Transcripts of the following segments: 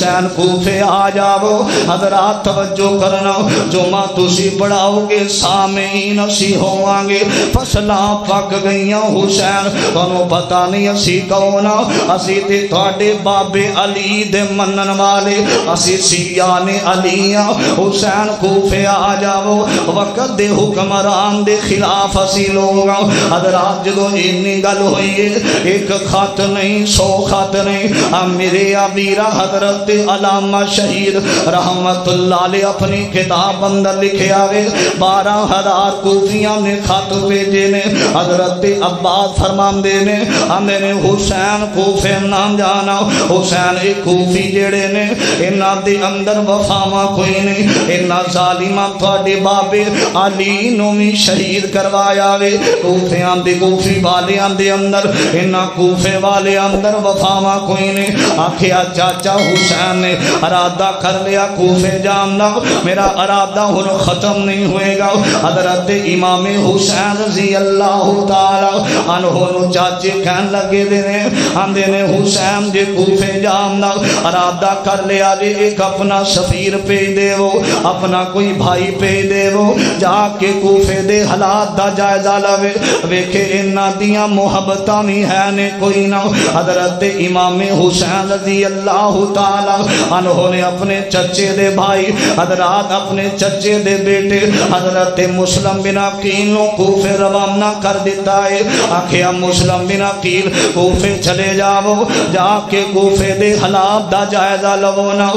حسین کوفے آ جاؤ. حضرات توجہ کرنا, جمعہ تسی پڑھاؤ گے سامعین اسی ہوواں گے. فصلاں پک گئیاں حسین تانوں پتہ نہیں اسی کون آ, اسی تے تواڈے بابے علی دے منن والے, اسی سیان علی آ. حسین کوفے آ جاؤ, وقت دے حکمران دے خلاف اسی لوگ آ. حضرات جدو اینی گل ہوئی ہے, ایک خط نہیں 100 خط نہیں, میرے آبیرہ حضرت علامہ شہید رحمت اللہ علیہ اپنی کتاب اندر لکھے آگے 12,000 کوفیاں نے خط بھیجے نے. حضرت عباس فرماندے نے ہمیں نے حسین کوفے نام جانا. حسین ایک کوفی جڑے نے انہاں دے اندر وفاواں کوئی نہیں, انہاں ظالماں تواڈے بابے علی نو بھی شہید کروایا وے. کوفیاں دے کوفی والیاں دے اندر انہاں کوفے والے اندر وفاواں کوئی نہیں. آکھیا چاچا حسین نے ارادہ کر لیا کوفے جانا, میرا ارادہ ہن ختم نہیں ہوئے گا. حضرت امام حسین رضی اللہ تعالی عنہ نو چاچے کہن لگے دینے آندے نے حسین جے کوفے جانا ارادہ کر لیا جے ایک اپنا سفیر بھیج دے وہ, اپنا کوئی بھائی بھیج دے وہ, جا کے کوفے دے حالات دا جائزہ لوے ویکھے انہاں دیاں محبتاں بھی ہے نے کوئی نہ. حضرت امام حسین رضی اللہ تعالی عنہ نے اپنے چچے دے بھائی حضرات اپنے چچے دے بیٹے حضرت مسلم بن عقیل نو کوفے روانہ کر دیتا ہے. آکھیا مسلم بن عقیل کوفے چلے جاؤ, جا کے کوفے دے حالات دا جائزہ لو نا.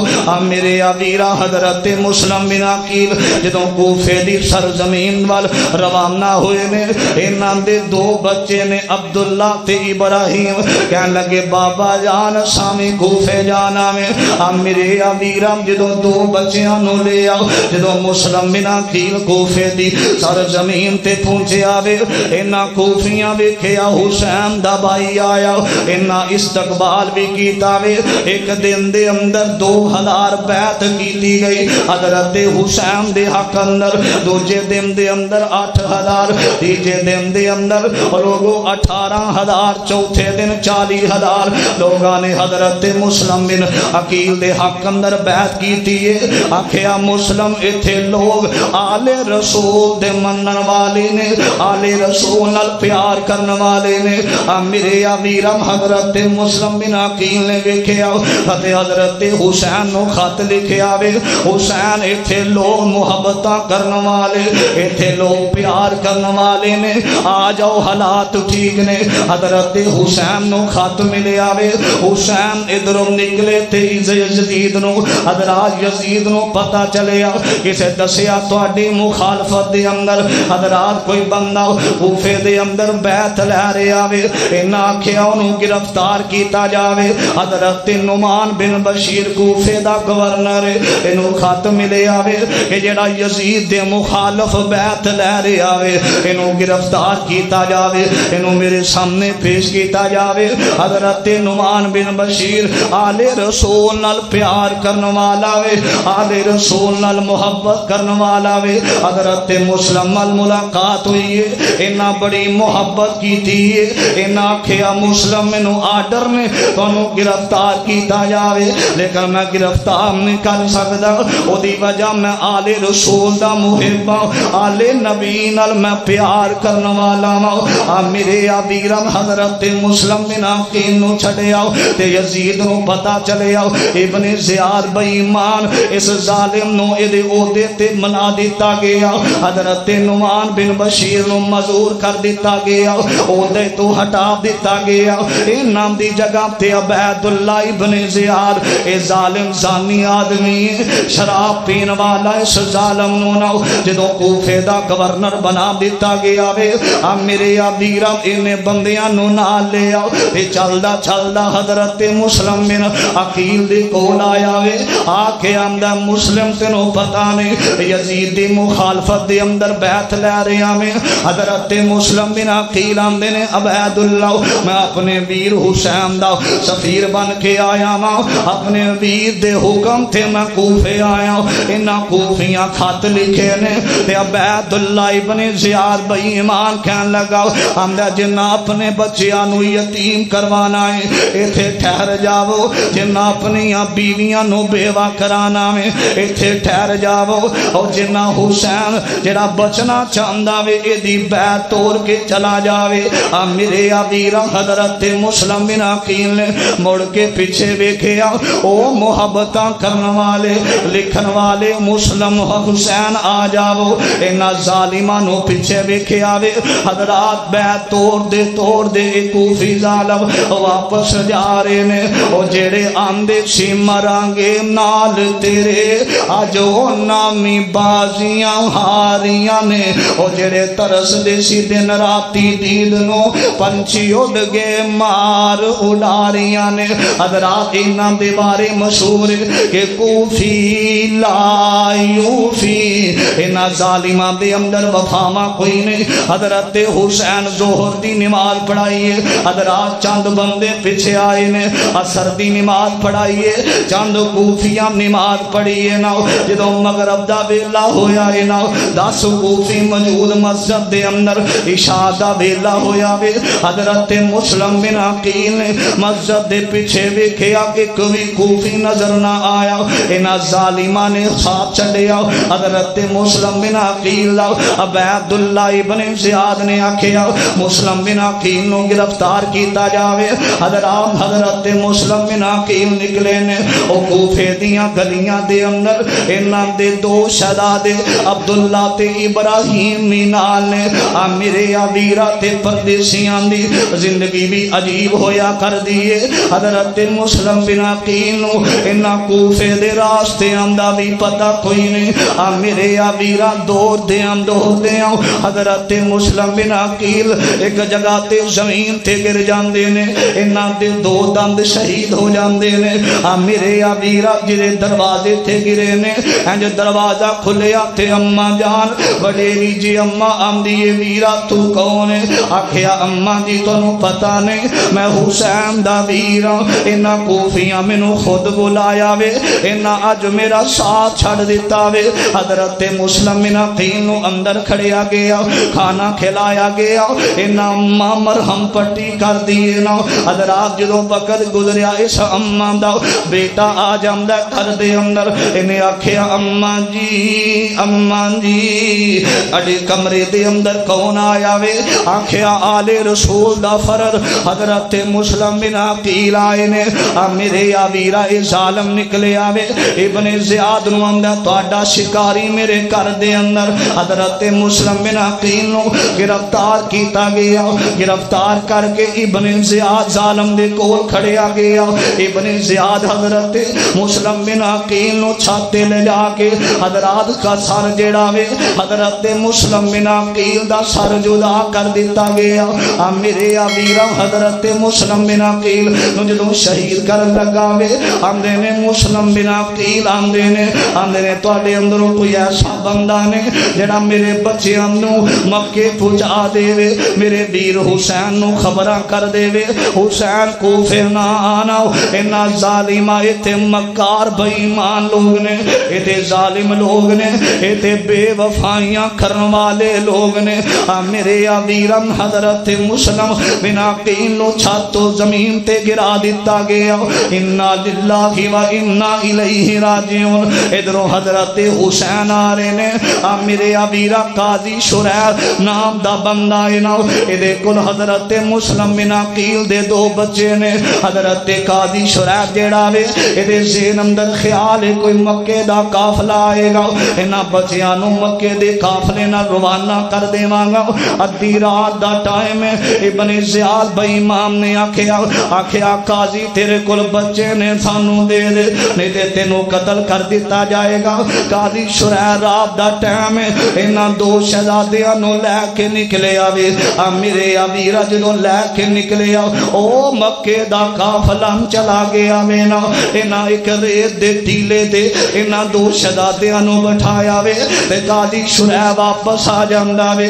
میرے آبیرہ حضرت مسلم بن عقیل جدوں کوفے دی سرزمین وال روانہ ہوئے نے, انہاں دے 2 بچے نے عبداللہ تے ابراہیم. کہن لگے بابا جان سامی کوفے جانا میں. میرے آبیرہ جدوں 2 بچیاں نو لے آؤ, جدوں مسلم بن عقیل کوفے دی سرزمین تے پہنچے آوے, انہاں کوفیاں ویکھیا حسین دا بھائی آیا, انہاں استقبال بھی کیتا وے. ایک دن دے اندر 2000 بیعت کیتی گئی حضرت حسین دے حق اندر, دوجے دن دے اندر 8000, تیجے دن دے اندر لوگوں 18,000, چوتھے دن 40,000 لوگاں نے حضرت مسلم بن عقیل دے حق اندر بیعت کیتی ہے. آکھیا مسلم ایتھے لوگ آل رسول دے منن والے نے, آل رسول نال پیار کرن والے نے. میرے امیرم حضرت مسلم بن عقیل نے ویکھیا تے حضرت حسین نو خط لکھیا وے, حسین ایتھے لوگ محبتاں کرن والے, ایتھے لوگ پیار کرن والے نے, آ جاؤ حالات ٹھیک نے. حضرت حسین نو خط ملیا وے, حسین ادھروں نکلے تے یزید نو حضرات یزید نو پتہ چلیا, کسے دسیا تواڈی مخالفت دے اندر حضرات کوئی بندہ کوفے دے اندر بیعت لے رہا وے, انہاں آکھیا اونوں گرفتار کیتا جاوے. حضرت نعمان بن بشیر کوفے دا گورنر, انہوں خط ملیا وے کہ جڑا یزید دے مخالف بیعت لے رہا وے انہوں گرفتار کیتا جاوے, انہوں میرے سامنے پیش کیتا جاوے. حضرت نعمان بن بشیر آل رسول نال پیار کرن والا وے, آل رسول نال محبت کرن والا وے. حضرت مسلم نال ملاقات ہوئی ہے, انہاں بڑی محبت کیتی ہے. انہاں آکھیا مسلم مینوں آرڈر نے تانوں گرفتار کیتا جاوے, لیکن میں گرفتار نہیں کر سکدا, او دی وجہ میں آل رسول دا محب ہاں, آل نبی نال میں پیار کرن والا ہاں. میرے آبیرم حضرت مسلم بن عقیل نو چھڈے آؤ تے یزید نو پتہ چلے آؤ ابن زیاد بے ایمان اس ظالم نو اے دے عہدے تے منا دیتا گیا. حضرت نعمان بن بشیر نو مزور کر دیتا گیا, عہدے تو ہٹا دیتا گیا. اے نام دی جگہ تے عبید اللہ ابن زیاد, اے ظالم زانی آدمی شراب پین والا اس ظالم نو نو جدوں کوفے دا گورنر بنا دیتا گیا وے. میرے آبیرم انہیں بندیاں نو نال لے آؤ, تے چلدا چلدا حضرت مسلم بن عقیل دے کول آیا وے. آکھے آندا مسلم تینوں پتہ نہیں یزید دی مخالفت دے اندر بیعت لے رہا میں. حضرت مسلم بن عقیل آندے نے عبید اللہ میں اپنے ویر حسین دا سفیر بن کے آیا ماں, اپنے ویر دے حکم تے میں کوفے آیا. انہاں کوفیاں خط لکھے نے تے عبید اللہ ابن زیاد بے ایمان کہن لگا آندا جنہ اپنے بچیاں نو یتیم کروانا ہے ایتھے ٹھہر جاؤ, جنہ اپنے اپنی بیویاں نو بیوہ کرانا میں ایتھے ٹھہر جاؤ اور جنہ حسین جڑا بچنا چاہندا وے ایدی بیعت توڑ کے چلا جاوے میرے ویرا حضرت مسلم بن عقیل نے مڑ کے پیچھے ویکھیا او محبتاں کرن والے لکھن والے مسلم حسین آ جاؤ انہاں ظالماں نو پیچھے ویکھیا وے حضرات بیعت توڑ دے کوفی ظالم واپس جا رہے نے او جڑے آندے سی مرانگے نال تیرے اج او نامی بازیاں ہاریاں نے او جڑے ترس دے سی دن راتی دید نو پنچھی اڑ گئے مار اڑاریاں نے حضرات انہاں دے بارے مشہور کہ کوفی لا یوفی انہاں ظالماں دے اندر وفاواں کوئی نہیں حضرت حسین ظہر دی نماز پڑھائیے حضرات چند بندے پیچھے آئے نے عصر دی نماز پڑھائیے چند کوفیاں نماز پڑھیے نا جدوں مغرب دا ویلا ہویا ہے نا 10 کوفی موجود مسجد دے اندر عشاء دا ویلا ہویا وے حضرت مسلم بن عقیل نے مسجد دے پیچھے ویکھیا ایک وی کوفی نظر نہ آیا انہاں ظالماں نے ساتھ چلیا حضرت مسلم بن عقیل عبید اللہ ابن زیاد نے آکھیا مسلم بن عقیل نو گرفتار کیتا جاوے حضرت مسلم بن عقیل نکلے نے او کوفے دیاں گلیاں دے اندر انہاں دے 2 شہزادے عبداللہ تے ابراہیم نال نے میرے ویرا تے پردیسیاں دی زندگی بھی عجیب ہویا کر دیے حضرت مسلم بن عقیل نو انہاں کوفے دے راستے آندا بھی پتہ کوئی نہیں میرے ویرا دور دیاں حضرت مسلم بن عقیل ایک جگہ تے زمین تے گر جاندے نے انہاں دے 2 دند شہید ہو جاندے نے میرے ویرا جڑے دروازے تے گرے نے انج دروازہ کھلیا تے اماں جان وڈیری جی اماں آندی ویرا تو کون ہے آکھیا اماں جی تانوں پتہ نہیں میں حسین دا ویرا انہاں کوفیاں مینوں خود بلایا وے انہاں اج میرا ساتھ چھڑ دیتا وے حضرت مسلم بن عقیل نو اندر کھڑیا گیا کھانا کھلایا گیا انہاں اماں مرہم پٹی کر دیے نا حضرات جدوں وقت گزریا اس اماں دا بیٹا آ جاندا گھر دے اندر انہیں آکھیا اماں جی اڈے کمرے دے اندر کون آیا وے آکھیا آل رسول دا فرر حضرت مسلم بن عقیل آئے نے میرے ویرا اے ظالم نکلے آوے ابن زیاد نو آندا تہاڈا شکاری میرے گھر دے اندر حضرت مسلم بن عقیل نو گرفتار کیتا گیا گرفتار کر کے ابن زیاد ظالم دے کول کھڑیا گیا ابن زیاد حضرت مسلم بن عقیل نو چھاتے لے جا کے حضرات کا سر جڑا وے حضرت مسلم بن عقیل دا سر جدا کر دیتا گیا میرے ویرا حضرت مسلم بن عقیل نو جدوں شہید کر لگا وے آندے نے مسلم بن عقیل آندے نے تواڈے اندروں کوئی ایسا بندہ نے جڑا میرے بچیاں نو مکے پہنچا دے وے میرے ویر حسین نو خبراں کر دے وے حسین کوفے نہ آنا انہاں ظالماں ایتھے مکار بے ایمان لوگ نے ایتھے ظالم لوگ نے ایتھے بے وفائیاں کرن والے لوگ نے میرے ویرم حضرت مسلم بن عقیل نو چھاتو زمین تے گرا دیتا گیا انا للہ و انا الیہ راجعون ادھروں حضرت حسین آ رہے نے میرے ویرا قاضی شریح نام دا بندہ نا ادھے کل حضرت مسلم بن عقیل دے 2 بچے نے حضرت قاضی شریح جیڑا وے ادھے ذہن اندر خیال ہے کوئی مکے دا قافلہ آئے گا انہاں بچیاں نو مکے دے قافلے نہ روانہ کر دیواں گا ادھی رات دا ٹائم ہے ابن زیاد بے ایمان نے آکھیا قاضی تیرے کل بچے نے سانو دے دے نہیں تے تینوں قتل کر دیتا جائے گا قاضی شریح رات دا ٹائم ہے انہاں 2 شہزادیاں نو لے کے نکلے آوے میرے ویرا جدوں لے کے نکلے او مکے دا قافلہ چلا گیا مینا انہاں ایک ریت دے ٹیلے دے انہاں 2 شہزادیاں نو بٹھایا وے تے قاضی شریح واپس آ جاندا وے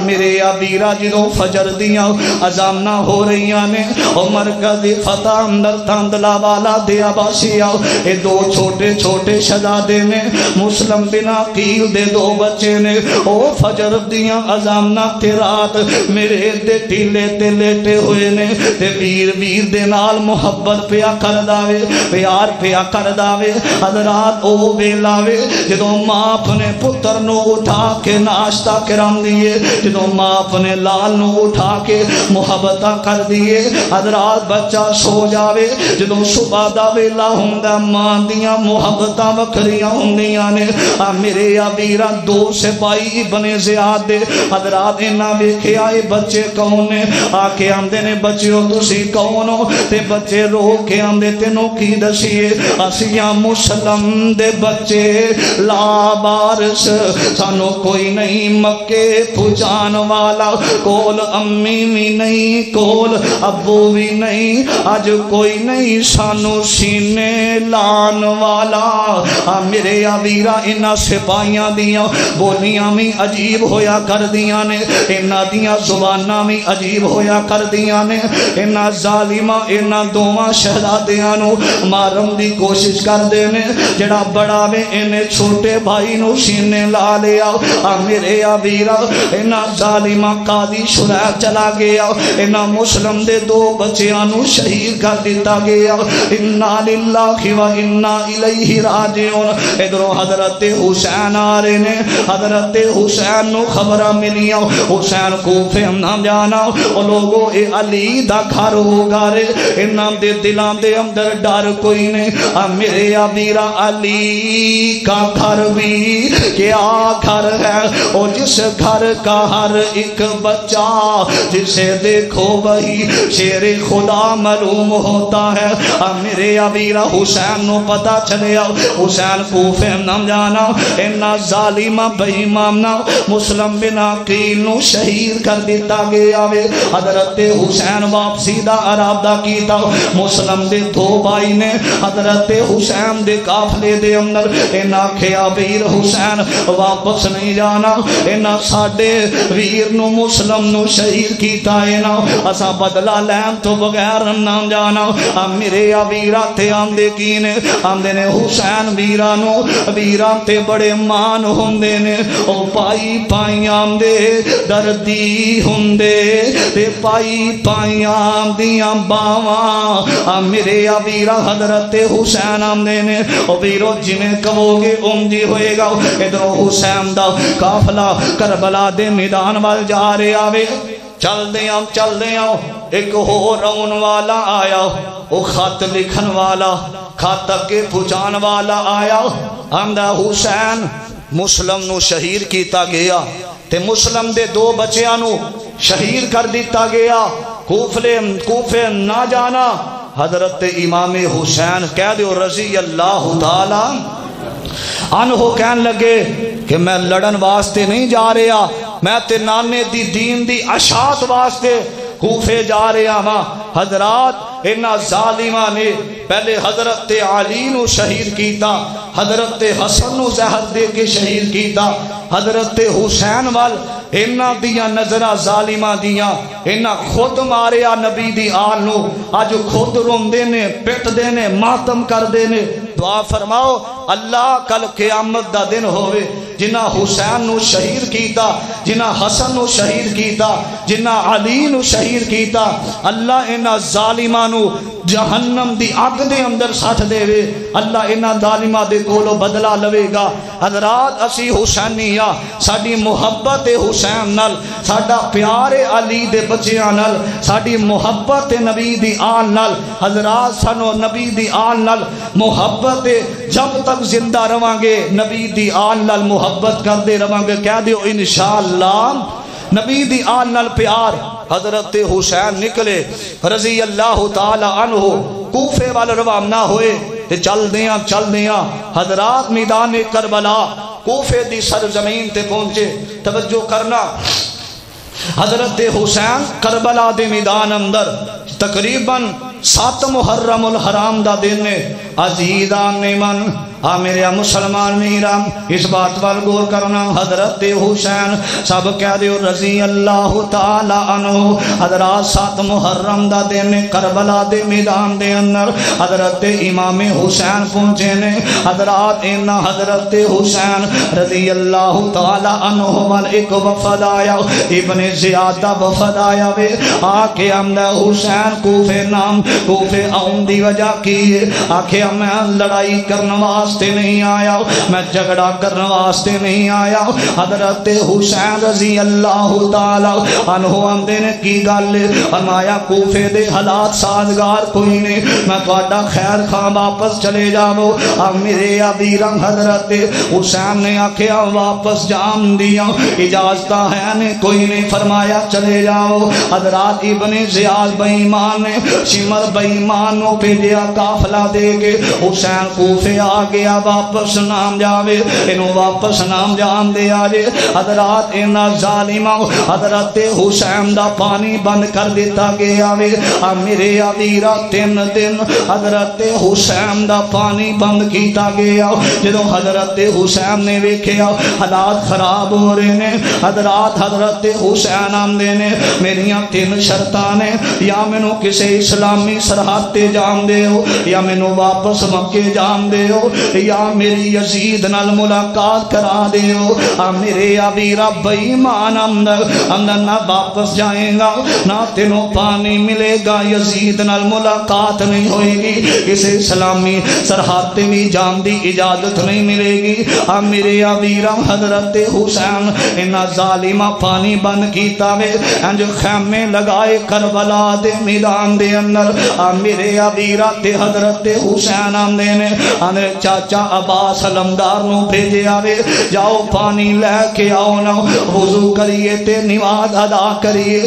میرے ویرا جدوں فجر دیاں اذاناں ہو رہیاں نے او مرکز فتح اندر تاندلا والا دے عباسی آؤ اے 2 چھوٹے شہزادے نے مسلم بن عقیل دے 2 بچے نے او فجر دیاں اذاناں تے رات میرے دے ٹیلے تے لیٹے ہوئے نے تے ویر دے نال محبت پیا کردا وے پیار پیا کردا وے حضرات او ویلا وے جدوں ماں اپنے پتر نو اٹھا کے ناشتہ کرام دیے جدوں ماں اپنے لال نو اٹھا کے محبت کر دیے حضرات بچہ سو جاوے جدوں صبح دا ویلا ہوندا ماں دیاں محبتاں وکھریاں ہوندیاں نے میرے ویرا دو سپاہی بنے زیاد دے حضرات انہاں ویکھیا اے بچے کون نے آ کے آندے نے بچیو تسی کون ہو تے بچے رو کے آندے تینوں کی دسیے اسیاں مسلم دے بچے لابارس سانو کوئی نہیں مکے پہنچان والا کول امی بھی نہیں کول ابو بھی نہیں اج کوئی نہیں سانو سینے لان والا میرے ویرا انہاں سپاہیاں دیاں بولیاں بھی عجیب ہویا کر دیاں نے انہاں دیاں زباناں بھی عجیب ہویا کر دیاں نے انہاں ظالماں انہاں دوواں شہزادیاں نو مارن دی کوشش کر دے نے جڑا بڑا وے انہیں چھوٹے بھائی نو سینے لا لیا میرے ویرا انہاں ظالماں قاضی شرح چلا گیا انہاں مسلم دے دو بچیاں نو شہید کر دیتا گیا انا للہ و انا الیہ راجعون ادھروں حضرت حسین آ رہے نے حضرت حسین نو خبرہ ملیاں حسین کوفے نہ جانا او لوگو اے علی دا گھر ہوگا رے انہاں دے دلان دے اندر ڈر کوئی نہیں میرے ویرا علی کا گھر بھی کیا گھر ہے اور جس گھر کا ہر ایک بچہ جسے دیکھو وہی شیر خدا معلوم ہوتا ہے میرے ویرا حسین نو پتا چلے حسین کوفے نہ جانا انہاں ظالمہ بے ایمانہ مسلم بن عقیل نو شہید کر دیتا گیا وے حضرت حسین واپسی دا ارادہ کیتا مسلم دے دو بھائی نے حضرت حسین دے قافلے دے اندر انہاں کھیا ویر حسین واپس نہیں جانا انہاں ساڈے ویر نو مسلم نو شہید کیتا ہے نا اسا بدلہ لین تو بغیر نہ جانا میرے ویرا تے آندے کینے آندے نے حسین ویرا نو ویرا تے بڑے مان ہوندے نے او پائی پائیاں دے دردی ہوندے تے پائی پائیاں دیاں باواں میرے ویرا حضرت حسین آندے نے او ویرو جنہیں کہو گے اونجی ہوئے گا ادھروں حسین دا قافلہ کربلا دے میدان وال جا رہے آوے چل دیاں ایک ہو رون والا آیا او خط لکھن والا خط کے پہنچان والا آیا آندہ حسین مسلم نو شہید کیتا گیا تے مسلم دے دو بچیاں نو شہید کر دیتا گیا کوفے نہ جانا حضرت امام حسین کہہ دیو رضی اللہ تعالی عنہ کہن لگے کہ میں لڑن واسطے نہیں جا رہا میں تے نانے دی دین دی اشاعت واسطے کوفے جا رہا ہاں حضرات انہاں ظالماں نے پہلے حضرت علی نو شہید کیتا حضرت حسن نو زہر دے کے شہید کیتا حضرت حسین وال انہاں دیاں نظرہ ظالماں دیاں انہاں خود ماریا نبی دی آل نو آج خود روندے نے پٹ دے نے ماتم کر دے نے دعا فرماؤ اللہ کل قیامت دا دن ہوئے جنہ حسین نو شہید کیتا جنہ حسن نو شہید کیتا جنہ علی نو شہید کیتا اللہ انہاں ظالماں نو جہنم دی آگ دے اندر ساتھ دے وے اللہ انہاں ظالماں دے کولو بدلہ لوے گا حضرات اسی حسینیہ ساڑی محبت حسین نل ساڑا پیار علی دے بچیاں نل ساڑی محبت نبی دی آن نل حضرات سانو نبی دی آن نل محبت جب تک زندہ روانگے نبی دی آن نل محبت کر دے روانگے کہہ دیو انشاءاللہ نبی دی آن نل پیار حضرت حسین نکلے رضی اللہ تعالی عنہ کوفے والے روانہ ہوئے تے چل دیاں حضرات میدان کربلا کوفے دی سرزمین تے پہنچے توجہ کرنا حضرت حسین کربلا دے میدان اندر تقریباً 7 محرم الحرام دا دن عزیزان من آ میرے مسلمان میرا اس بات پر غور کرنا حضرت حسین سب کہہ دیو رضی اللہ تعالی عنہ حضرات 7 محرم دا دن کربلا دے میدان دے اندر حضرت امام حسین پہنچے نے حضرات اینا حضرت حسین رضی اللہ تعالی عنہ وال ایک وفد آیا ابن زیاد دا وفد آیا وے آکے امدہ حسین کوفے نام کوفے آن دی وجہ کی آکے میں لڑائی کرنے واسطے نہیں آیا میں جھگڑا کرنے واسطے نہیں آیا حضرت حسین رضی اللہ تعالی عنہ آمدے نے کی گل فرمایا کوفے دے حالات سازگار کوئی نہیں میں تہاڈا خیر خواہ واپس چلے جاؤ اب میرے ابیرم حضرت حسین نے آکھیا واپس جان دیا اجازت ہے نے کوئی نہیں فرمایا چلے جاؤ حضرات ابن زیاد بے ایمان نے شمر بے ایمان نو بھیجیا قافلہ دے کے حسین کوفے آ گیا واپس نام جاوے انہوں واپس نام جان دے آجے حضرات انہا ظالمہ حضرت حسین دا پانی بند کر دیتا گیا وے میرے عبیرہ 3 دن حضرت حسین دا پانی بند کیتا گیا جدو حضرت حسین نے ویکھیا حالات خراب ہو رہے نے حضرات حضرت حسین آمدے نے میریاں 3 شرطاں نے یا مینو کسی اسلامی سرحد تے جان دے ہو یا مینو واپس مکے جان دے ہو یا میری یزید نال ملاقات کرا دے ہو میرے عبیرہ بے ایمان اندر نہ واپس جائیں گا نہ تینوں پانی ملے گا یزید نال ملاقات نہیں ہوئے گی کسی اسلامی سرحد تے بھی جان دی اجازت نہیں ملے گی میرے عبیرہ حضرت حسین انہا ظالمہ پانی بند کیتا وے انج خیمے لگائے کربلا دے میدان دے اندر میرے عبیرہ تے حضرت حسین آمدے نے اندر چاچا عباس علمدار نو بھیجے آوے جاؤ پانی لے کے آؤ نا وضو کریے تے نماز ادا کریے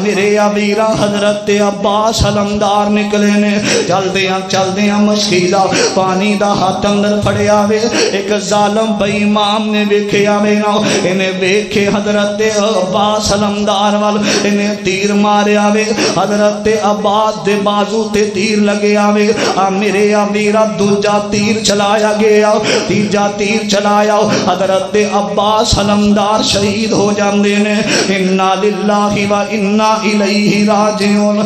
میرے عبیرہ حضرت عباس علمدار نکلے نے چل دیاں مشکیلہ پانی دا ہاتھ اندر پڑے آوے ایک ظالم بے ایمان نے ویکھے آوے نا انہیں ویکھے حضرت عباس علمدار وال انہیں تیر مارے آوے حضرت عباس دے بازو تے تیر لگے آوے میرے عبیرہ دوجا تیر چلایا گیا تیجا تیر چلایا حضرت عباس علمدار شہید ہو جاندے نے انا للہ و انا الیہ راجعون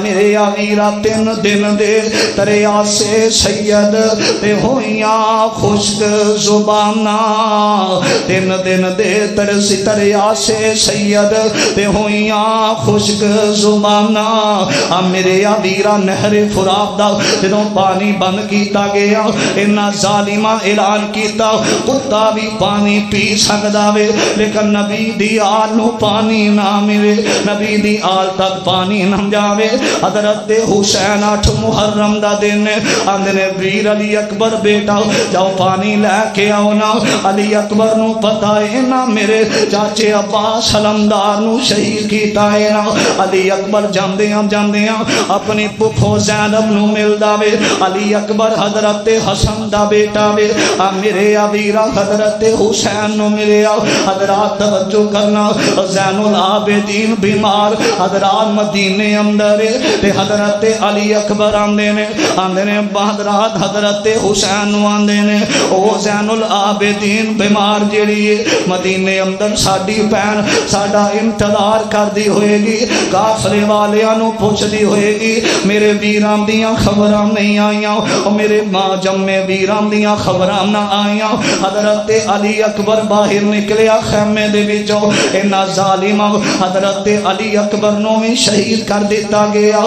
میرے عبیرہ 3 دن دے دریا سے سید تے ہویاں خشک زبانہ 3 دن دے ترسی دریا سے سید تے ہویاں خشک زبانہ میرے عبیرہ نہر فرات دا جدوں پانی بند کیتا گیا انہا ظالمہ اعلان کیتا کتا بھی پانی پی سکدا وے لیکن نبی دی آل نو پانی نہ ملے نبی دی آل تک پانی نہ جاوے حضرت حسین 8 محرم دا دن اندنے ویر علی اکبر بیٹا جاؤ پانی لے کے آؤ نا علی اکبر نو پتہ ہے نا میرے چاچے عباس علمدار نو شہید کیتا ہے نا علی اکبر جاندیاں اپنی پپھو زینب نو ملدا وے علی اکبر حضرت حسن دا بیٹا وے میرے عبیرہ حضرت حسین نو ملے حضرات توجہ کرنا زین العابدین بیمار حضرات مدینے اندر تے حضرت علی اکبر آندے نے حضرات حضرت حسین نو آندے نے او زین العابدین بیمار جیڑی مدینے اندر ساڈی بہن ساڈا انتظار کر دی ہوئے گی کافرے والیاں نو پوچھ دی ہوئے گی میرے ویران دیاں خبراں نہیں آئیاں اور میرے ماں جمع ویران دیاں خبراں نہ آئیاں حضرت علی اکبر باہر نکلیا خیمے دے وچوں انہا ظالمہ حضرت علی اکبر نو بھی شہید کر دیتا گیا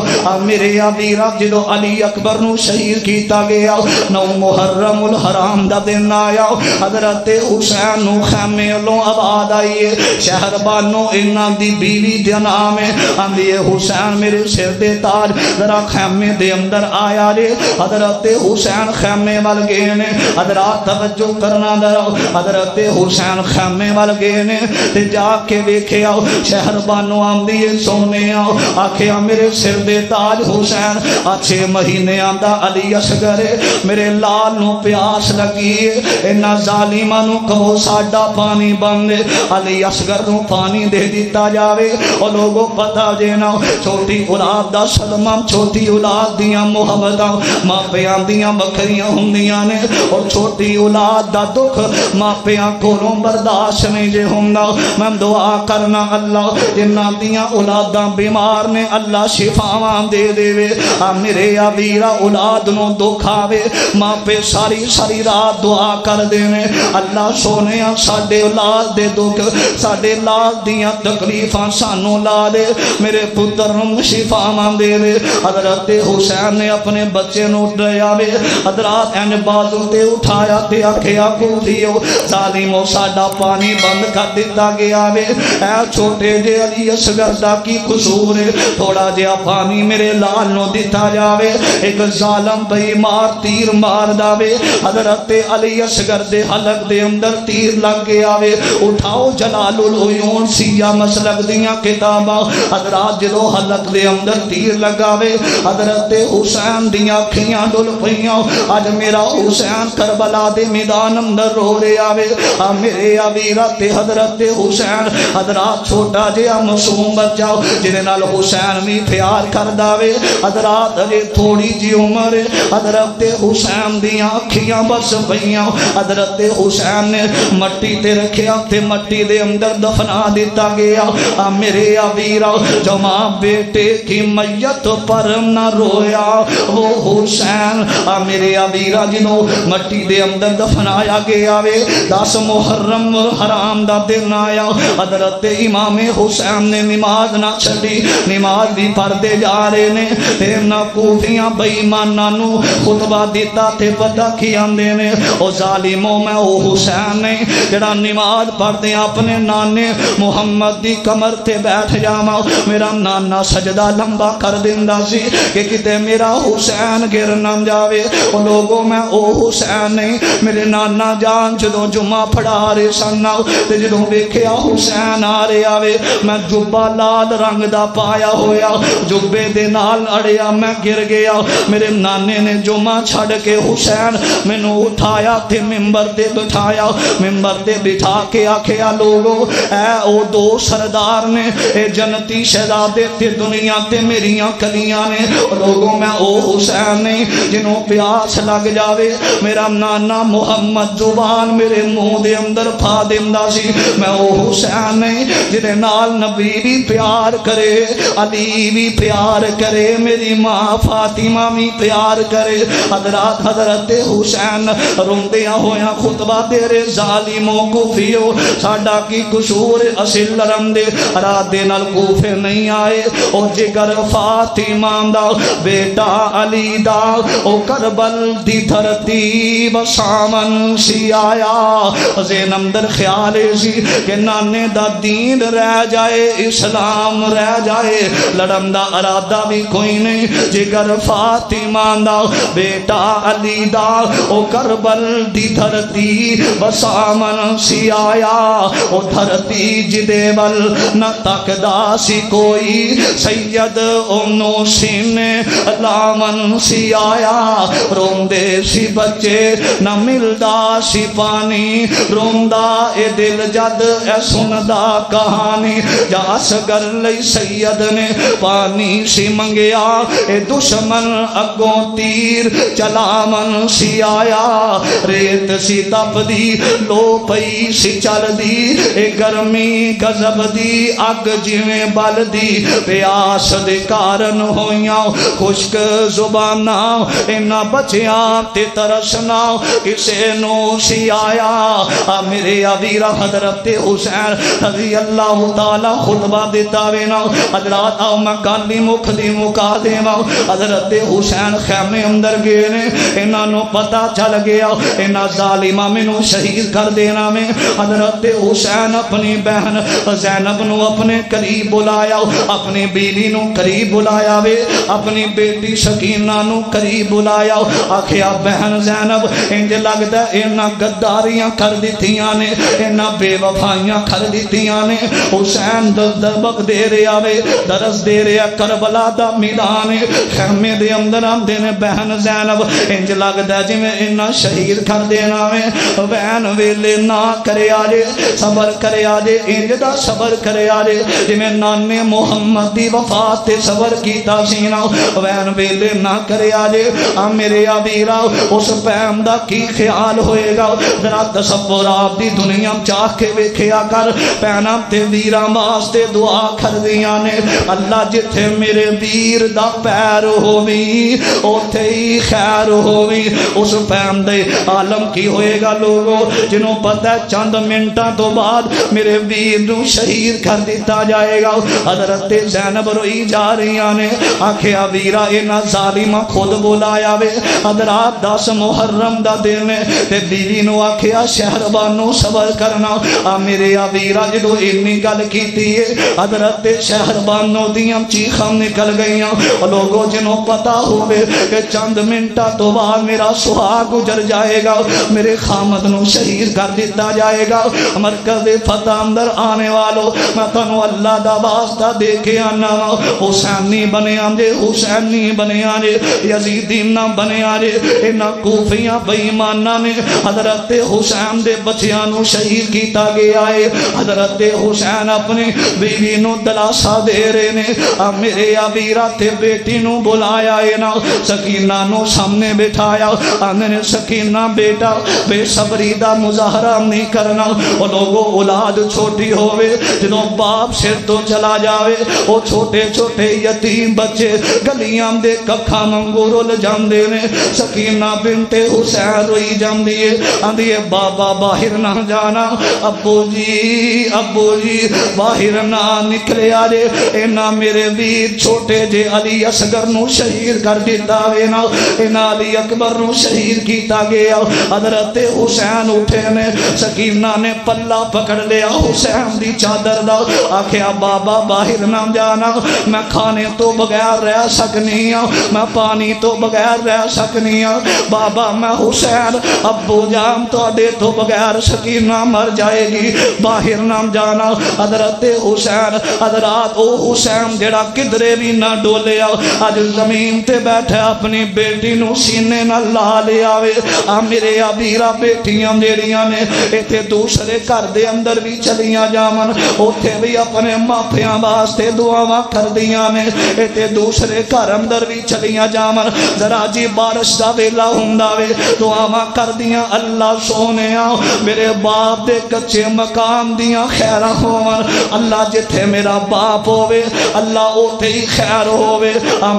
میرے عبیرہ جدو علی اکبر نو شہید کیتا گیا 9 محرم الحرام دا دن آیا حضرت حسین نو خیمے لوں آباد آئیے شہر بانو انہا دی بیوی دے نام ہے اندیے حسین میرے سر دے تاج ذرا خیمے دے اندر آیا لے حضرت حسین خیمے وال گئے نے حضرات توجہ کرنا درہ حضرت حسین خیمے وال گئے نے تے جا کے ویکھے آؤ شہر بانو آمدیے سونے آؤ آکھے میرے سر دے تاج حسین اچھے مہینے آمدہ علی اصغر میرے لال نو پیاس لگی انہا ظالمہ نو کہو ساڈا پانی بند علی اصغر نو پانی دے دیتا جاوے اور لوگوں پتہ دینا چھوٹی اولاد دا صدمہ چھوٹی اولاد دیاں محبتاں ماں پیان دیاں بکریاں ہندیاں نے اور چھوٹی اولاد دا دکھ ماپیاں کولوں برداشت نہیں جے ہوندا میں دعا کرنا اللہ جنہاں دیاں اولاداں بیمار نے اللہ شفاواں دے دے وے میرے ویرا اولاد نو دکھ آوے ماپے ساری ساری رات دعا کر دے نے اللہ سونے ساڈے اولاد دے دکھ ساڈے اولاد دیاں تکلیفاں سانو لا دے میرے پتر نو شفاواں دے دے حضرت حسین نے اپنے بچے نو اٹھایا وے حضرات ان بازو تے اٹھایا تے آکھیا کوفیو ظالمو ساڈا پانی بند کر دتا گیا وے اے چھوٹے جے علی اصغر دا کی قصور ہے تھوڑا جہا پانی میرے لال نو دتا جاوے ایک ظالم بے مار تیر مار داوے حضرت علی اصغر دے حلق دے اندر تیر لگ گیا وے اٹھاؤ جلال العیون سیاہ مسلک دیاں کتاباں حضرات جدو حلق دے اندر تیر لگاوے حضرت حسین دیاں اکھیاں ڈل پئیاں اج میرا حسین کربلا دے میدان اندر رو رہا وے میرے ویرا تے حضرت حسین حضرات چھوٹا جہا معصوم بچہ جنہیں نال حسین بھی پیار کر داوے حضرات اجے تھوڑی جی عمر حضرت حسین دیاں اکھیاں بس پئیاں حضرت حسین نے مٹی تے رکھیا تے مٹی دے اندر دفنا دیتا گیا میرے ویرا جو ماں بیٹے کی میت پر نہ رویا وہ حسین میرے ویرا جنوں مٹی دے اندر دفنایا گیا وے 10 محرم حرام دا دن آیا حضرت امام حسین نے نماز نہ چھڈی نماز بھی پڑھتے جا رہے نے تے نہ کوفیاں بے ایماناں نو خطبہ دیتا تے پتہ کی آندے نے او ظالموں میں او حسین نے جڑا نماز پڑھدے اپنے نانے محمد دی کمر تے بیٹھ جاواں میرا نانا سجدہ لمبا کر دیندا سی کہ کتے میرا حسین گر نہ جاوے او لوگوں میں او حسین نہیں میرے نانا جان جدوں جمعہ پڑھا رہے سن تے جدوں ویکھیا حسین آ رہا وے میں جبہ لال رنگ دا پایا ہویا جبے دے نال اڑیا میں گر گیا میرے نانے نے جمعہ چھڑ کے حسین مینوں اٹھایا تے ممبر تے بٹھایا ممبر تے بٹھا کے آکھیا لوگو اے او دو سردار نے اے جنتی شہزادے تے دنیا تے میریاں کلیاں نے لوگوں میں او حسین نہیں جنوں پیاس لگ جاوے میرا نانا محمد زبان میرے منہ دے اندر پھا دیندا سی میں او حسین نہیں جنہیں نال نبی بھی پیار کرے علی بھی پیار کرے میری ماں فاطمہ بھی پیار کرے حضرات حضرت حسین روندیاں ہویاں خطبہ تیرے ظالموں کوفیو ساڈا کی قصور اصل لرم دے رات دے نال کوفے نہیں آئے او جگر فاطمہ دا بیٹا علی دا او کربل دی دھرتی بسامن سی آیا زینم در خیال سی کہ نانے دا دین رہ جائے اسلام رہ جائے لڑم دا ارادہ بھی کوئی نہیں جگر فاطمہ دا بیٹا علی دا او کربل دی دھرتی بسامن سی آیا او دھرتی جدے بل نہ تکدا سی کوئی سید امنو سینے لامن سی آیا روندے سی بچے نہ ملدا سی پانی روندا اے دل جد اے سندا کہانی جا اصغر لئی سید نے پانی سی منگیا اے دشمن اگوں تیر چلامن سی آیا ریت سی تپ دی لو پئی سی چل دی اے گرمی غضب دی اگ جویں بل دی پیاس دے کارن ہویاں خشک زباناں انہاں بچیاں تے ترسنا کسے نو سی آیا میرے ویرا حضرت حسین رضی اللہ تعالی خطبہ دیتا وینا حضرات آؤ میں گالی مکھ دی مکا دیواں حضرت حسین خیمے اندر گئے نے انہاں نو پتہ چل گیا انہاں ظالمہ مینوں شہید کر دینا میں حضرت حسین اپنی بہن زینب نو اپنے قریب بلایا اپنی بیوی نو قریب بلایا وے اپنی بیٹی سکینہ نو قریب بلایا آکھیا بہن زینب انج لگدا انہاں غداریاں کر دتیاں نے انہاں بے وفائیاں کر دتیاں نے حسین دبک دے رہا وے درس دے رہا کربلا دا میدان خیمے دے اندر آندے نے بہن زینب انج لگدا جویں انہاں شہید کر دینا وے بہن ویلے نہ کرے آجے صبر کرے آجے انج دا صبر کرے آجے جویں نانے محمد دی وفات تے صبر کیتا سینا بہن ویلے نہ کرے آجے میرے ویرا اس پیم دا کی خیال ہوئے گا ذرا تصور آپ دی دنیا چاہ کے ویکھیا کر پینا تے ویراں واسطے دعا کردیاں نے اللہ جتھے میرے ویر دا پیر ہووی اوتھے ہی خیر ہووی اس پیم دے عالم کی ہوئے گا لوگوں جنہوں پتہ ہے چند منٹاں تو بعد میرے ویر نو شہید کر دیتا جائے گا حضرت زینب روئی جا رہیاں نے آکھیا ویرا اینا ظالمہ خود بولایا وے حضرات 10 محرم دا دن تے بیوی نو آکھیا شہربانو صبر کرنا میرے ویرا جدو انی گل کیتی ہے حضرت شہربانو دیاں چیخاں نکل گئیاں لوگوں جنہوں پتا ہوئے کہ چند منٹا تو بعد میرا سہاگ گزر جائے گا میرے خامد نو شہید کر دیتا جائے گا مرکز فتح اندر آنے والو میں تنو اللہ دا واسطہ دے کے آنا حسینی بنے آنجے حسینی بنے آنجے یزیدی نہ بنے آنجے انہا کوفیاں بیمانہ نے حضرت حسین دے بچیانو شہید کیتا گیا ہے حضرت حسین اپنی بیوی نو دلاسا دے رہے نے میرے ویرا تے بیٹی نو بلایا ہے نا سکینہ نو سامنے بٹھایا میں نے سکینہ بیٹا بے صبری دا مظاہرہ نہیں کرنا وہ لوگوں اولاد چھوٹی ہوئے جنہوں باپ سر تو چلا جاوے وہ چھوٹے چھوٹے یتیم بچے گلیاں دے ککھا منگورل جان دے نے سکینہ بنت حسین روئی جان دیے آندھئے بابا باہر نہ جانا ابو جی باہر نہ نکلے آجے اینا میرے ویر چھوٹے جے علی اصغر نو شہید کر دیتا وینا اینا علی اکبر نو شہید کیتا گیا حضرت حسین اٹھے نے سکینہ نے پلہ پکڑ لیا حسین دی چادر دا آکھیا بابا باہر نہ جانا میں کھانے تو بغیر رہ سکنی ہوں میں پانی تو بغیر رہ سکنی ہوں بابا میں حسین ابو جان تو دے تو بغیر سکینہ مر جائے گی باہر نہ جانا حضرت حسین حضرات او حسین جڑا کدرے بھی نہ ڈولے آج زمین تے بیٹھے اپنی بیٹی نو سینے نہ لا لے آوے میرے بیرا بیٹیاں جیڑیاں نے ایتھے دوسرے گھر دے اندر بھی چلیاں جامن اوتھے بھی اپنے ماپیاں واسطے دعاواں کر دیاں نے ایتھے دوسرے گھر اندر بھی چلیاں جامن ذرا جی بارش دا ویلا ہوندا وے دعاواں کر دیاں اللہ سونیا میرے باپ دے کچے مکان دیاں خیراں ہون اللہ جتھے میرا باپ ہووے اللہ اوتھے ہی خیر ہووے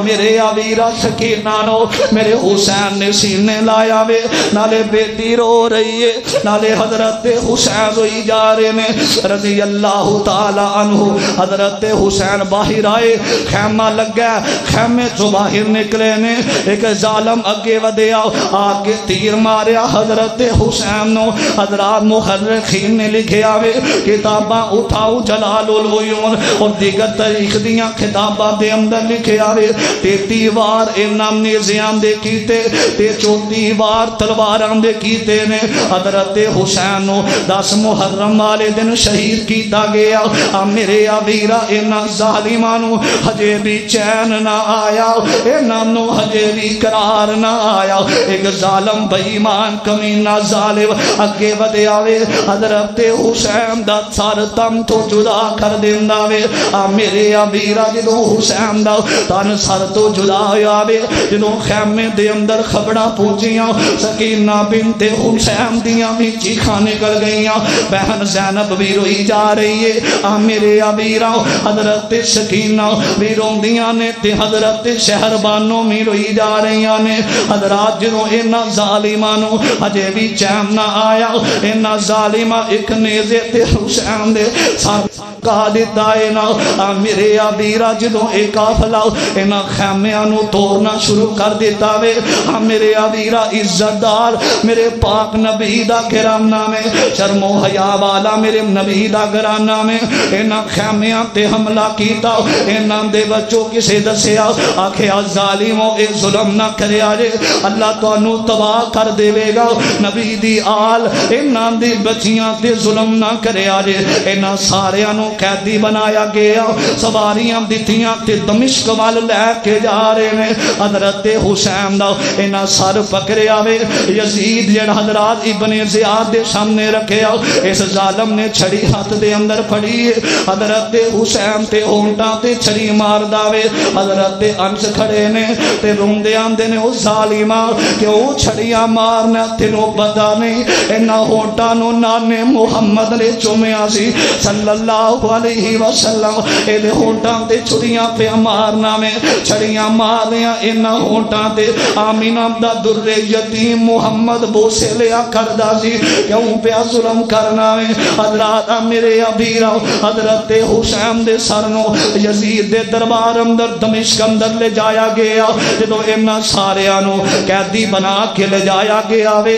میرے ویرا سکینہ نو میرے حسین نے سینے لایا وے نالے بیٹی رو رہی ہے نالے حضرت حسین روئی جا رہے نے رضی اللہ تعالی عنہ حضرت حسین باہر آئے خیمہ لگ گیا خیمے جو باہر نکلے نے ایک ظالم اگے ودیا آگے تیر ماریا حضرت حسین نو حضرات محرخین نے لکھے آوے کتاباں اٹھاؤ جلال العیون اور دیگر تاریخ دیاں کتاباں دے اندر لکھے آوے 33 وار انام نیزیان دے کیتے 34 وار تلواران دے کیتے نے حضرت حسین نو 10 محرم والے دن شہید کیتا گیا میرے ویرا اینا ظالمانو ہجے بھی چین نہ آیا اینا نو ہجے بھی قرار نہ آیا ایک ظالم بیمان کمینہ ظالم اگے ودے آوے حضرت حسین دا سار تم تو جدا کر دیندہ وے میرے ویرا جدو حسین دا تن سر تو جدا آوے جدو خیمے دے اندر خبڑا پوچھیاں سکینہ بنت حسین دیاں بھی چیخاں نکل گئیاں بہن زینب بھی روئی جا رہی ہے میرے ویرا حضرت سکینہ بھی رون دیاں نے تے حضرت شہربانوں میں روئی جا رہیاں نے حضرات جدو اینا ظالمانوں ہجے بھی چین نہ آیا اینا ظالمہ ایک نیزے تے حسین دے سار کہا دیتا اینا میرے ویرا جدو ایک آفلا اینا خیمیانو توڑنا شروع کر دیتا وے میرے ویرا عزت دار میرے پاک نبی دا گرامنا میں شرم و حیا والا میرے نبی دا گرامنا میں اینا خیمیاں تے حملہ کیتا اینا دے بچوں کسے دسیا آکھیا ظالموں اے ظلم نہ کرے آجے اللہ تو انو تباہ کر دے وے گا نبی دی آل اینا دے بچیاں تے ظلم نہ کرے آجے اینا سارے انو قیدی بنایا گیا سواریاں دتیاں تے دمشق وال لے کے جا رہے نے حضرت حسین دا انہاں سر پکڑیا وے یزید جڑا حضرات ابن زیاد دے سامنے رکھیا اس ظالم نے چھڑی ہاتھ دے اندر پھڑی حضرت حسین تے ہونٹاں تے چھڑی ماردا وے حضرت انس کھڑے نے تے روندے آندے نے او ظالما کہ او چھڑیاں مارنا تینوں پتہ نہیں انہاں ہونٹاں نو نانے محمد نے چومیا سی صلی اللہ علیہ وسلم اے دے ہونٹاں تے چھڑیاں پہ مارنا میں چھڑیاں مارنیاں انہاں ہونٹاں تے آمینہ دا در یتیم محمد بوسے لیا کردہ سی کیوں پہ ظلم کرنا میں حضرات میرے ابیرہ حضرت حسین دے سرنو یزید دے دربار اندر دمشق اندر لے جایا گیا جدو انہاں سارے آنو قیدی بنا کے لے جایا گیا وے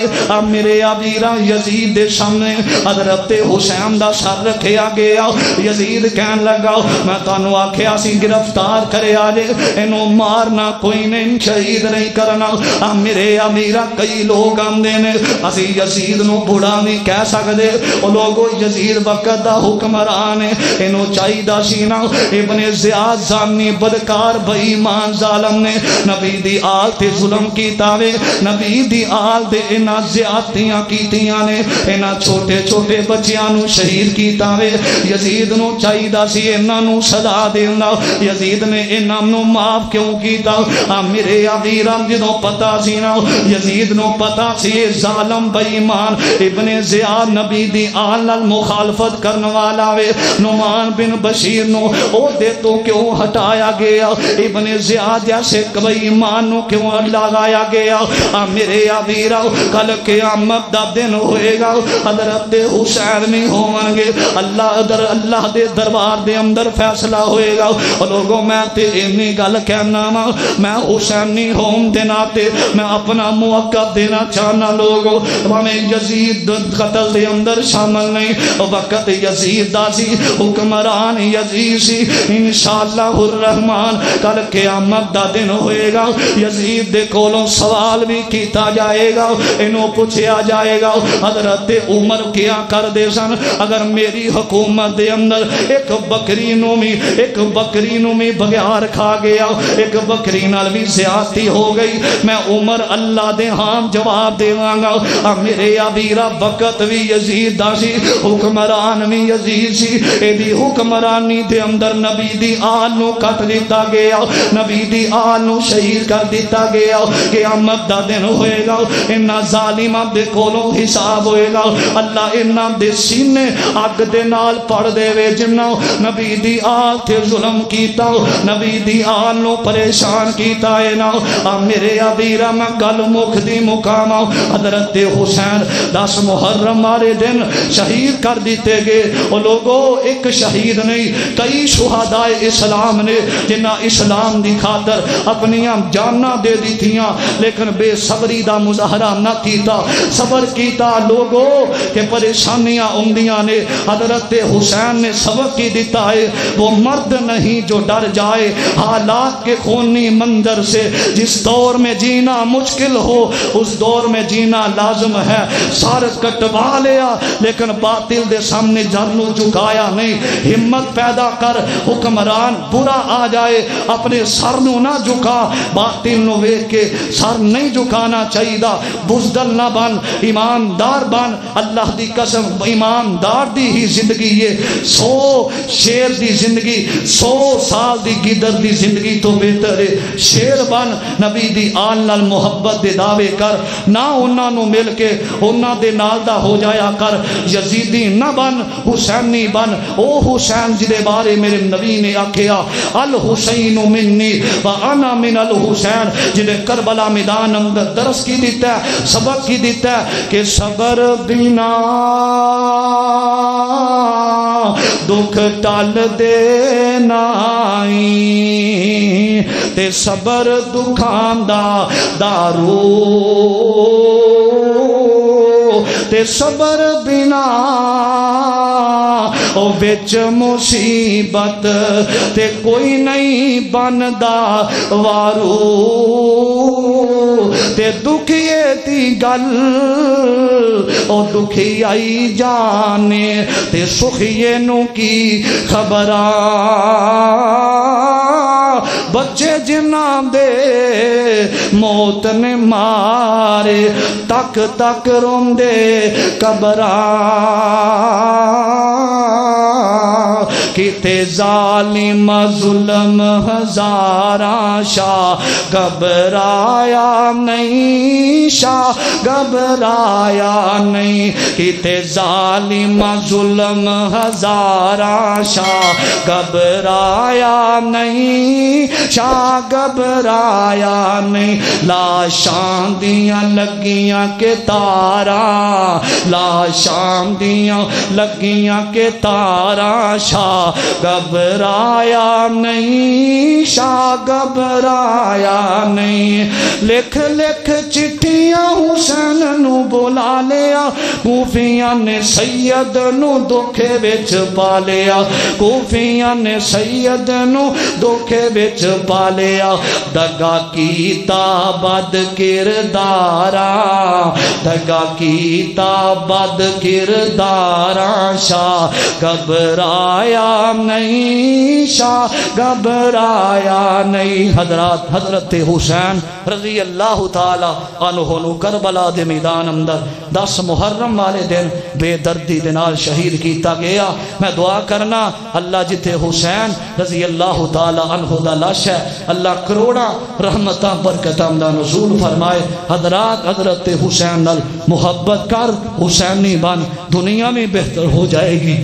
میرے ابیرہ یزید دے سامنے حضرت حسین دا سر رکھیا گیا یزید کہن لگا میں تانوں آکھیا سی گرفتار کرے آجے انہوں مارنا کوئی نہیں شہید نہیں کرنا میرے امیرہ کئی لوگ آمدے نے اسی یزید نو بڑا نہیں کہہ سکتے وہ لوگوں یزید وقت دا حکمران ہے انہوں چاہیدہ سینا ابن زیاد زانی بدکار بئیمان ظالم نے نبی دی آل تے ظلم کیتا وے نبی دی آل دے انہاں زیادتیاں کیتیاں نے انہاں چھوٹے چھوٹے بچیاں نو شہید کیتا وے یزید نو چاہیدہ سی انہاں نو صدا دینا یزید نے انہاں نو معاف کیوں کیتا میرے عبیرم جدوں پتا سی نا یزید نو پتا سی ظالم بئیمان ابن زیاد نبی دی آل مخالفت کرنے والا وے نعمان بن بشیر نو او دے تو کیوں ہٹایا گیا ابن زیاد جیسے بئیمان نو کیوں لگایا گیا میرے عبیرم کل قیامت دا دن ہوئے گا حضرت حسین نہیں ہوں گے اللہ دے دربار دے اندر فیصلہ ہوئے گا لوگوں میں تے انی گل کہنا میں حسین نہیں ہوں دینا تے میں اپنا موقع دینا چاہنا لوگوں میں یزید قتل دے اندر شامل نہیں وقت یزید دا سی حکمران یزید سی انشاءاللہ الرحمن کل قیامت دا دن ہوئے گا یزید دے کولوں سوال بھی کیتا جائے گا انہوں پوچھیا جائے گا حضرت عمر کیا کر دے سن اگر میری حکومت دے اندر ایک بکری نو میں بغیار کھا گیا ایک بکری نال بھی زیادتی ہو گئی میں عمر اللہ دے ہاں جواب دے گا میرے عبیرہ وقت بھی یزید دا سی حکمران بھی یزید سی اے دی حکمرانی دے اندر نبی دی آل نو کٹ دیتا گیا نبی دی آل نو شہید کر دیتا گیا قیامت دا دن ہوئے گا انہاں ظالمہ دے کولوں حساب ہوئے گا اللہ انہاں دے سینے اگ دے نال پڑ دے وے جنہ نبی دی آل تے ظلم کیتا نبی دی آل نو پریشان کیتا ہے نا میرے عبیرہ میں گل مکھ دی مقام حضرت حسین 10 محرم مارے دن شہید کر دیتے گئے وہ لوگوں ایک شہید نہیں کئی شہداء اسلام نے جنہ اسلام دی خاطر اپنی جانہ دے دی تھیاں لیکن بے صبری دا مظاہرہ نہ کیتا صبر کیتا لوگوں کہ پریشانیاں اندیاں نے حضرت حسین نے سبق کی دیتا ہے وہ مرد نہیں جو ڈر جائے حالات کے خونی منظر سے جس دور میں جینا مشکل ہو اس دور میں جینا لازم ہے سار کٹوا لیا لیکن باطل دے سامنے جھرنو جھکایا نہیں ہمت پیدا کر حکمران برا آ جائے اپنے سر نو نہ جھکا باطل نو ویکھ کے سر نہیں جھکانا چاہیے بزدل نہ بن ایماندار بن اللہ دی قسم ایماندار دی ہی زندگی یہ 100 شیر دی زندگی 100 سال دی گدر دی زندگی تو بہتر ہے شیر بن نبی دی آل نال محبت دے دعوے کر نہ انہاں نو مل کے انہاں دے نال دا ہو جایا کر یزیدی نہ بن حسینی بن او حسین جدے بارے میرے نبی نے آکھیا الحسین منی وانا من الحسین جدے کربلا میدان اندر درس کی دیتا ہے سبق کی دیتا ہے کہ صبر بنا دکھ ٹال دینا تے صبر دکھان دا دارو تے صبر بنا او بچ مصیبت تے کوئی نہیں بندا وارو تے دکھیے تی گل او دکھی آئی جانے تے سخیے نو کی خبراں بچے جنہاں دے موت نے مارے تک تک روندے قبراں کتے ظالم ظلم ہزاراں شاہ گھبرایا نہیں شاہ گھبرایا نہیں کتے ظالم ظلم ہزاراں شاہ گھبرایا نہیں شاہ گھبرایا نہیں لاشاں دیاں لگیاں کے تاراں لاشاں دیاں لگیاں کے تاراں شاہ گھبرایا نہیں شاہ گھبرایا نہیں لکھ لکھ چٹھیاں حسین نو بلا لیا کوفیاں نے سید نو دکھے وچ پا لیا کوفیاں نے سید نو دکھے وچ پا لیا دگا کیتا بد کرداراں دگا کیتا بد کرداراں شاہ گھبرایا نہیں شاہ گھبرایا نہیں حضرت حسین رضی اللہ تعالی عنہ نو کربلا دے میدان اندر 10 محرم والے دن بے دردی دے نال شہید کیتا گیا میں دعا کرنا اللہ جتے حسین رضی اللہ تعالی عنہ دا لاش ہے اللہ کروڑا رحمتاں برکتاں دا نزول فرمائے حضرت حسین نال محبت کر حسینی بن دنیا میں بہتر ہو جائے گی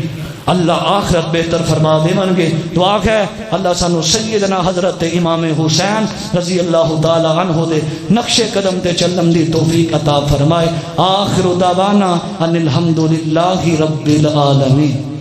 اللہ آخرت بہتر فرما دے من گے دعا ہے اللہ سانو سیدنا حضرت امام حسین رضی اللہ تعالی عنہ دے نقش قدم تے چلن دی توفیق عطا فرمائے آخر دعوانا ان الحمدللہ رب العالمین